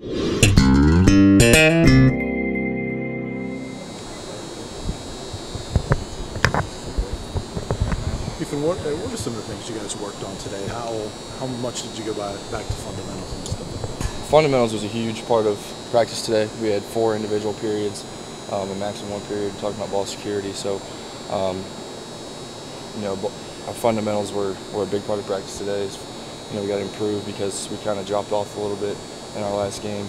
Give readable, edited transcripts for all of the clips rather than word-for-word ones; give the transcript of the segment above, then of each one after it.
Ethan, what are some of the things you guys worked on today? How much did you go back to fundamentals and stuff? Fundamentals was a huge part of practice today. We had 4 individual periods, a maximum 1 period talking about ball security. So, our fundamentals were a big part of practice today. We got to improve because we kind of dropped off a little bit in our last game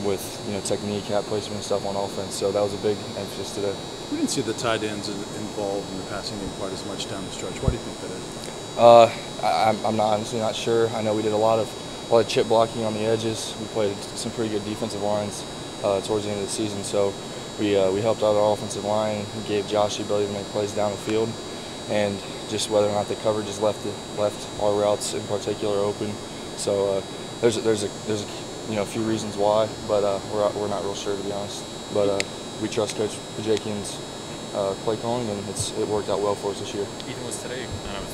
with technique, hat placement, and stuff on offense. So that was a big emphasis today. We didn't see the tight ends involved in the passing game quite as much down the stretch. Why do you think that is? I'm honestly not sure. I know we did a lot of chip blocking on the edges. We played some pretty good defensive lines towards the end of the season. So we helped out our offensive line and gave Josh the ability to make plays down the field. And just whether or not the coverage has left our routes in particular open. So there's a few reasons why, but we're not real sure, to be honest. But we trust Coach Bajakian's play calling, and it worked out well for us this year. Ethan, was today, I know it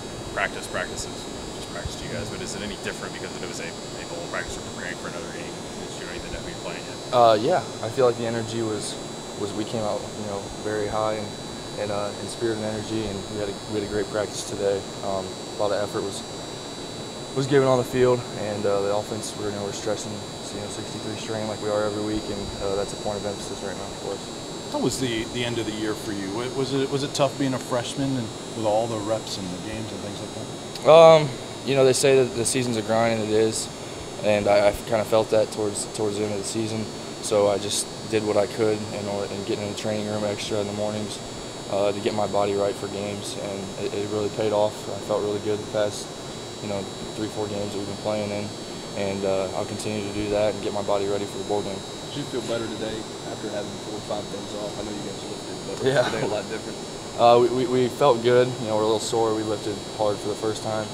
was practices, just practice to you guys, but is it any different because it was a bowl practice or preparing for another game? Is there anything that we're playing yet? Yeah, I feel like the energy was we came out very high and in spirit and energy, and we had a great practice today. A lot of effort was given on the field, and the offense we're stressing 63 strain like we are every week, and that's a point of emphasis right now for us. How was the end of the year for you? Was it tough being a freshman and with all the reps and the games and things like that? They say that the season's a grind, and it is, and I kind of felt that towards the end of the season. So I just did what I could and getting in the training room extra in the mornings to get my body right for games, and it really paid off. I felt really good the past 3-4 games that we've been playing in, and I'll continue to do that and get my body ready for the bowl game. Did you feel better today after having 4 or 5 days off? I know you guys lifted, but today a lot different. We felt good. We're a little sore. We lifted hard for the first time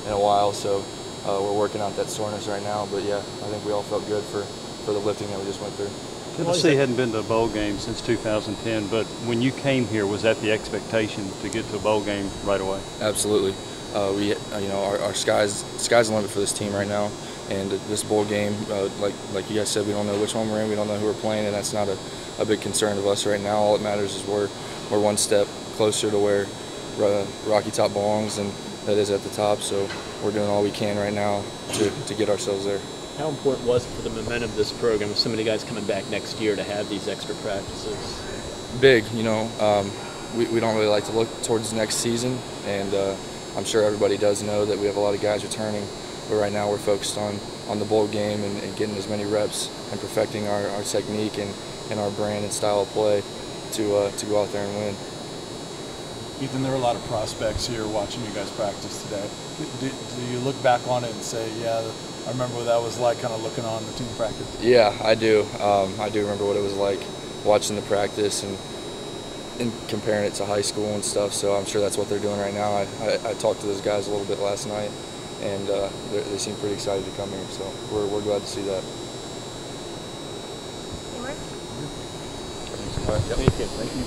in a while, so we're working out that soreness right now. But yeah, I think we all felt good for the lifting that we just went through. Tennessee hadn't been to a bowl game since 2010, but when you came here, was that the expectation to get to a bowl game right away? Absolutely. Our sky's the limit for this team right now, and this bowl game, like you guys said, we don't know which one we're in, we don't know who we're playing, and that's not a big concern of us right now. All that matters is we're one step closer to where Rocky Top belongs, and that is at the top. So we're doing all we can right now to get ourselves there. How important was it for the momentum of this program with so many guys coming back next year to have these extra practices? Big, we don't really like to look towards next season, and I'm sure everybody does know that we have a lot of guys returning, but right now we're focused on the bowl game and getting as many reps and perfecting our technique and our brand and style of play to go out there and win. Ethan, there were a lot of prospects here watching you guys practice today. Do you look back on it and say, yeah, I remember what that was like, kind of looking on the team practice? Yeah, I do. I do remember what it was like watching the practice and comparing it to high school and stuff, so I'm sure that's what they're doing right now. I talked to those guys a little bit last night, and they seem pretty excited to come here, so we're glad to see that. Hey, Mark. All right, yep. Thank you.